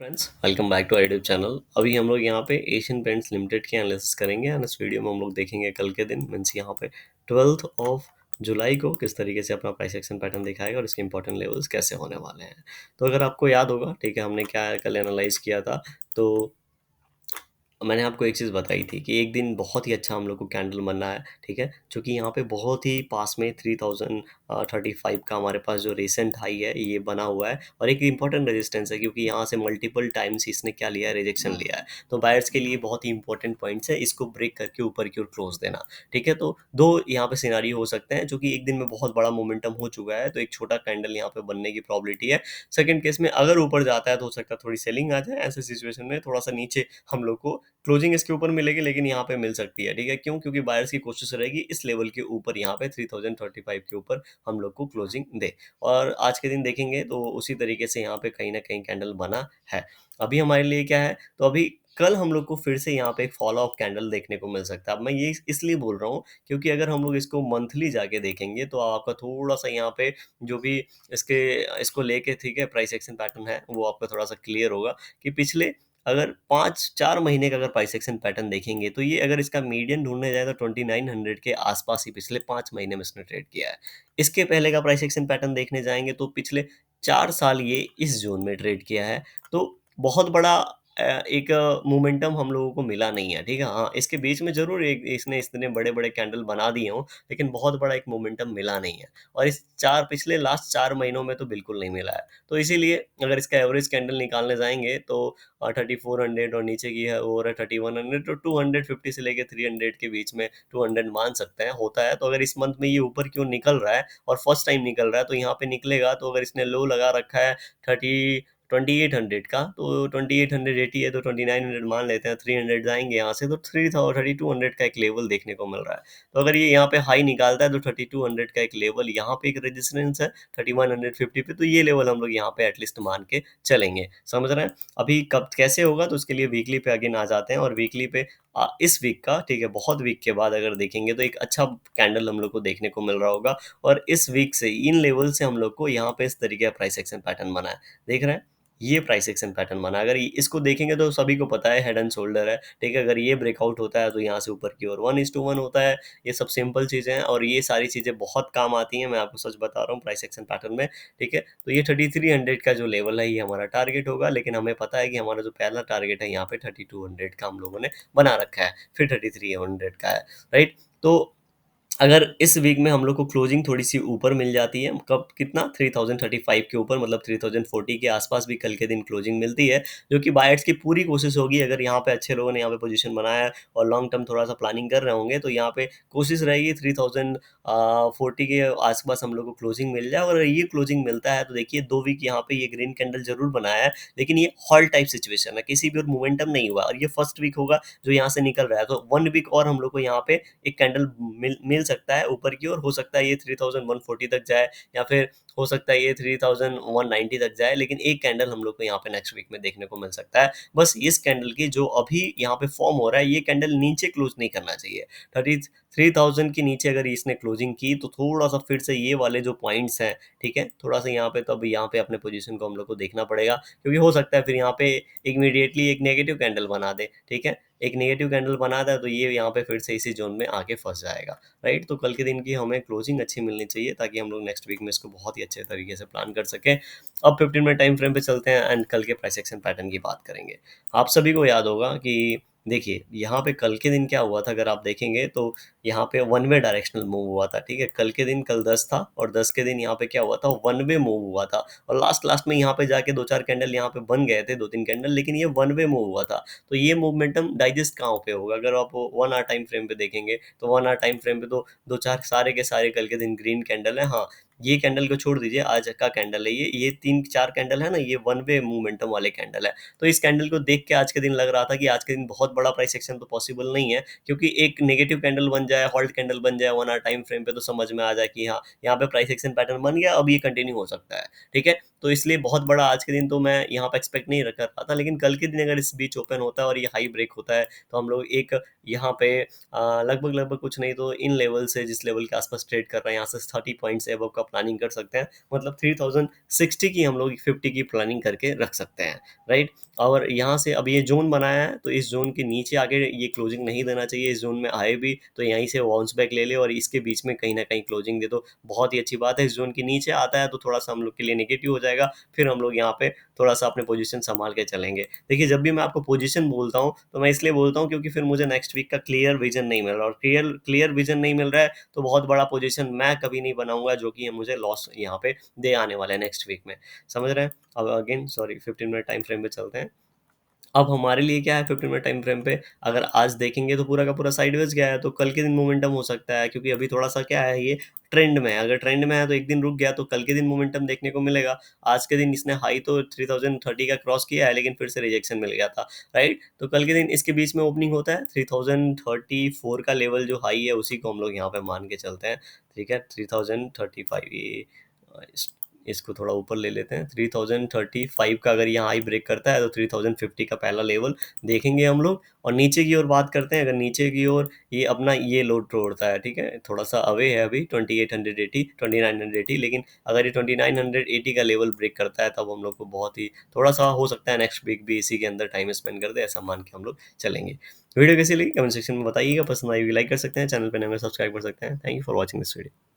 Friends, welcome back to YouTube channel. अभी हम लोग यहाँ पे एशियन पेंट्स लिमिटेड की एनालिसिस करेंगे एंड इस वीडियो में हम लोग देखेंगे कल के दिन मीन्स यहाँ पे 12th ऑफ जुलाई को किस तरीके से अपना प्राइस एक्शन पैटर्न दिखाएगा और इसके इंपॉर्टेंट लेवल्स कैसे होने वाले हैं। तो अगर आपको याद होगा, ठीक है, हमने क्या कल एनालाइज किया था। तो मैंने आपको एक चीज़ बताई थी कि एक दिन बहुत ही अच्छा हम लोग को कैंडल बनना है, ठीक है, जो कि यहाँ पे बहुत ही पास में 3035 का हमारे पास जो रिसेंट हाई है ये बना हुआ है और एक इंपॉर्टेंट रेजिस्टेंस है क्योंकि यहाँ से मल्टीपल टाइम्स इसने क्या लिया है, रिजेक्शन लिया है। तो बायर्स के लिए बहुत ही इंपॉर्टेंट पॉइंट्स है, इसको ब्रेक करके ऊपर की ओर क्लोज देना, ठीक है। तो दो यहाँ पे सिनारी हो सकते हैं, जो कि एक दिन में बहुत बड़ा मोमेंटम हो चुका है तो एक छोटा कैंडल यहाँ पे बनने की प्रॉबिलिटी है। सेकंड केस में अगर ऊपर जाता है तो हो सकता है थोड़ी सेलिंग आ जाए, ऐसे सिचुएशन में थोड़ा सा नीचे हम लोग को क्लोजिंग इसके ऊपर मिलेगी लेकिन यहाँ पे मिल सकती है, ठीक है। क्यों? क्योंकि बायर्स की कोशिश रहेगी इस लेवल के ऊपर यहाँ पे 3035 के ऊपर हम लोग को क्लोजिंग दे। और आज के दिन देखेंगे तो उसी तरीके से यहाँ पे कहीं ना कहीं कैंडल बना है। अभी हमारे लिए क्या है, तो अभी कल हम लोग को फिर से यहाँ पे एक फॉलो ऑफ कैंडल देखने को मिल सकता है। अब मैं ये इसलिए बोल रहा हूँ क्योंकि अगर हम लोग इसको मंथली जाके देखेंगे तो आपका थोड़ा सा यहाँ पे जो भी इसके इसको लेके, ठीक है, प्राइस एक्शन पैटर्न है वो आपका थोड़ा सा क्लियर होगा कि पिछले अगर 5-4 महीने का अगर प्राइस एक्शन पैटर्न देखेंगे तो ये अगर इसका मीडियन ढूँढने जाए तो 2900 के आसपास ही पिछले 5 महीने में इसने ट्रेड किया है। इसके पहले का प्राइस एक्शन पैटर्न देखने जाएँगे तो पिछले 4 साल ये इस ज़ोन में ट्रेड किया है। तो बहुत बड़ा एक मोमेंटम हम लोगों को मिला नहीं है, ठीक है। हाँ, इसके बीच में ज़रूर एक इसने इतने बड़े-बड़े कैंडल बना दिए हों, लेकिन बहुत बड़ा एक मोमेंटम मिला नहीं है और इस 4 पिछले लास्ट 4 महीनों में तो बिल्कुल नहीं मिला है। तो इसीलिए अगर इसका एवरेज कैंडल निकालने जाएँगे तो 3400 और नीचे की है वो हो रहा है 3100, तो 250 से लेके 300 के बीच में 200 मान सकते हैं, होता है। तो अगर इस मंथ में ये ऊपर क्यों निकल रहा है और फर्स्ट टाइम निकल रहा है तो यहाँ पे निकलेगा। तो अगर इसने लो लगा रखा है 2800 का, तो 2880 है तो 2900 मान लेते हैं, 300 जाएंगे यहाँ से तो 3200 का एक लेवल देखने को मिल रहा है। तो अगर ये यहाँ पे हाई निकालता है तो 3200 का एक लेवल यहाँ पे एक रेजिस्टेंस है 3150 पे, तो ये लेवल हम लोग यहाँ पे एटलीस्ट मान के चलेंगे, समझ रहे हैं। अभी कब कैसे होगा तो उसके लिए वीकली पे अगेन आ जाते हैं और वीकली पे इस वीक का, ठीक है, बहुत वीक के बाद अगर देखेंगे तो एक अच्छा कैंडल हम लोग को देखने को मिल रहा होगा और इस वीक से इन लेवल से हम लोग को यहाँ पे इस तरीके का प्राइस एक्शन पैटर्न बना है, देख रहे हैं। ये प्राइस एक्शन पैटर्न बना, अगर इसको देखेंगे तो सभी को पता है हेड एंड शोल्डर है, ठीक है। अगर ये ब्रेकआउट होता है तो यहाँ से ऊपर की ओर 1:1 होता है। ये सब सिंपल चीज़ें हैं और ये सारी चीज़ें बहुत काम आती हैं, मैं आपको सच बता रहा हूँ प्राइस एक्शन पैटर्न में, ठीक है। तो ये 3300 का जो लेवल है ये हमारा टारगेट होगा, लेकिन हमें पता है कि हमारा जो पहला टारगेट है यहाँ पे 3200 का हम लोगों ने बना रखा है, फिर 3300 का है, राइट। तो अगर इस वीक में हम लोग को क्लोजिंग थोड़ी-सी ऊपर मिल जाती है, कब कितना 3035 के ऊपर, मतलब 3040 के आसपास भी कल के दिन क्लोजिंग मिलती है, जो कि बायर्स की पूरी कोशिश होगी। अगर यहाँ पे अच्छे लोगों ने यहाँ पे पोजीशन बनाया है और लॉन्ग टर्म थोड़ा-सा प्लानिंग कर रहे होंगे, तो यहाँ पे कोशिश रहेगी 3040 के आसपास हम लोग को क्लोजिंग मिल जाए। और अगर ये क्लोजिंग मिलता है तो देखिए 2 वीक यहाँ पे ये ग्रीन कैंडल ज़रूर बनाया है, लेकिन ये हॉल टाइप सिचुएशन है, किसी भी और मोमेंटम नहीं हुआ और ये फर्स्ट वीक होगा जो यहाँ से निकल रहा है। तो 1 वीक और हम लोग को यहाँ पे एक कैंडल मिल सकता है ऊपर की ओर, हो सकता है ये 3140 तक जाए या फिर हो सकता है ये 3190 तक जाए, लेकिन एक कैंडल हम लोग को यहाँ पे नेक्स्ट वीक में देखने को मिल सकता है। बस इस कैंडल की जो अभी यहाँ पे फॉर्म हो रहा है, ये कैंडल नीचे क्लोज नहीं करना चाहिए। 33,000 के नीचे अगर इसने क्लोजिंग की तो थोड़ा सा फिर से ये वाले जो पॉइंट्स हैं, ठीक है, थोड़ा सा यहाँ पे, तब यहाँ पे अपने पोजीशन को हम लोग को देखना पड़ेगा क्योंकि हो सकता है फिर यहाँ पे इमीडिएटली एक नेगेटिव कैंडल बना दे, ठीक है। एक नेगेटिव कैंडल बनाता है तो ये यहाँ पे फिर से इसी जोन में आके फंस जाएगा, राइट। तो कल के दिन की हमें क्लोजिंग अच्छी मिलनी चाहिए ताकि हम लोग नेक्स्ट वीक में इसको बहुत ही अच्छे तरीके से प्लान कर सकें। अब 15 मिनट टाइम फ्रेम पे चलते हैं एंड कल के प्राइस एक्शन पैटर्न की बात करेंगे। आप सभी को याद होगा कि देखिए यहाँ पे कल के दिन क्या हुआ था, अगर आप देखेंगे तो यहाँ पे वन वे डायरेक्शनल मूव हुआ था, ठीक है। कल के दिन, कल 10 था और 10 के दिन यहाँ पे क्या हुआ था, वन वे मूव हुआ था और लास्ट लास्ट में यहाँ पे जाके 2-4 कैंडल यहाँ पे बन गए थे, 2-3 कैंडल, लेकिन ये वन वे मूव हुआ था। तो ये मोमेंटम डाइजेस्ट कहाँ पे होगा, अगर आप 1 आवर टाइम फ्रेम पे देखेंगे तो 1 आवर टाइम फ्रेम पे तो 2-4 सारे के सारे कल के दिन ग्रीन कैंडल है। हाँ, ये कैंडल को छोड़ दीजिए, आज का कैंडल है ये 3-4 कैंडल है ना, ये वन वे मोमेंटम वाले कैंडल है। तो इस कैंडल को देख के आज के दिन लग रहा था कि आज के दिन बहुत बड़ा प्राइस एक्शन तो पॉसिबल नहीं है, क्योंकि एक नेगेटिव कैंडल बन जाए, हॉल्ट कैंडल बन जाए 1 आवर टाइम फ्रेम पे, तो समझ में आ जाए कि हाँ, यहाँ पे प्राइस एक्शन पैटर्न बन गया, अब ये कंटिन्यू हो सकता है, ठीक है। तो इसलिए बहुत बड़ा आज के दिन तो मैं यहाँ पे एक्सपेक्ट नहीं कर रहा था, लेकिन कल के दिन अगर इस बीच ओपन होता है और ये हाई ब्रेक होता है, तो हम लोग एक यहाँ पे लगभग लगभग कुछ नहीं तो इन लेवल से, जिस लेवल के आसपास ट्रेड कर रहे हैं, यहाँ से 30 पॉइंट्स एबव का प्लानिंग कर सकते हैं, मतलब 3060 की हम लोग 50 की प्लानिंग करके रख सकते हैं, राइट। और यहाँ से अब ये जोन बनाया है, तो इस जोन के नीचे आगे ये क्लोजिंग नहीं देना चाहिए। इस जोन में आए भी तो यहीं से बाउंस बैक ले ले और इसके बीच में कहीं ना कहीं क्लोजिंग दे दो, बहुत ही अच्छी बात है। इस जोन के नीचे आता है तो थोड़ा सा हम लोग के लिए नेगेटिव हो जाएगा, फिर हम लोग यहाँ पे थोड़ा सा अपने पोजीशन संभाल के चलेंगे। देखिए, जब भी मैं आपको पोजीशन बोलता हूँ तो मैं इसलिए बोलता हूँ क्योंकि फिर मुझे नेक्स्ट वीक का क्लियर विजन नहीं मिल रहा, और क्लियर क्लियर विजन नहीं मिल रहा है तो बहुत बड़ा पोजीशन मैं कभी नहीं बनाऊंगा, जो कि मुझे लॉस यहाँ पे दे आने वाला है नेक्स्ट वीक में, समझ रहे हैं। अब again sorry, 15 minute time frame पे चलते हैं। अब हमारे लिए क्या है, 15 मिनट टाइम फ्रेम पे अगर आज देखेंगे तो पूरा का पूरा साइडवेज गया है, तो कल के दिन मोमेंटम हो सकता है, क्योंकि अभी थोड़ा सा क्या है, ये ट्रेंड में है। अगर ट्रेंड में है तो एक दिन रुक गया तो कल के दिन मोमेंटम देखने को मिलेगा। आज के दिन इसने हाई तो 3030 का क्रॉस किया है, लेकिन फिर से रिजेक्शन मिल गया था, राइट। तो कल के दिन इसके बीच में ओपनिंग होता है, 3034 का लेवल जो हाई है उसी को हम लोग यहाँ पे मान के चलते हैं, ठीक है। 3035 ये इसको थोड़ा ऊपर ले लेते हैं। 3035 का अगर यहाँ हाई ब्रेक करता है तो 3050 का पहला लेवल देखेंगे हम लोग। और नीचे की ओर बात करते हैं, अगर नीचे की ओर ये अपना ये लोड तोड़ता है, ठीक है, थोड़ा सा अवे है अभी 2880 2980, लेकिन अगर ये 2980 का लेवल ब्रेक करता है तब हम लोग को बहुत ही थोड़ा सा हो सकता है नेक्स्ट वीक भी इसी के अंदर टाइम स्पेंड कर दे, ऐसा मान के हम लोग चलेंगे। वीडियो कैसी लगी कमेंट सेक्शन में बताइएगा, पसंद आई लाइक कर सकते हैं, चैनल पर नए सब्सक्राइब कर सकते हैं। Thank you for watching this video.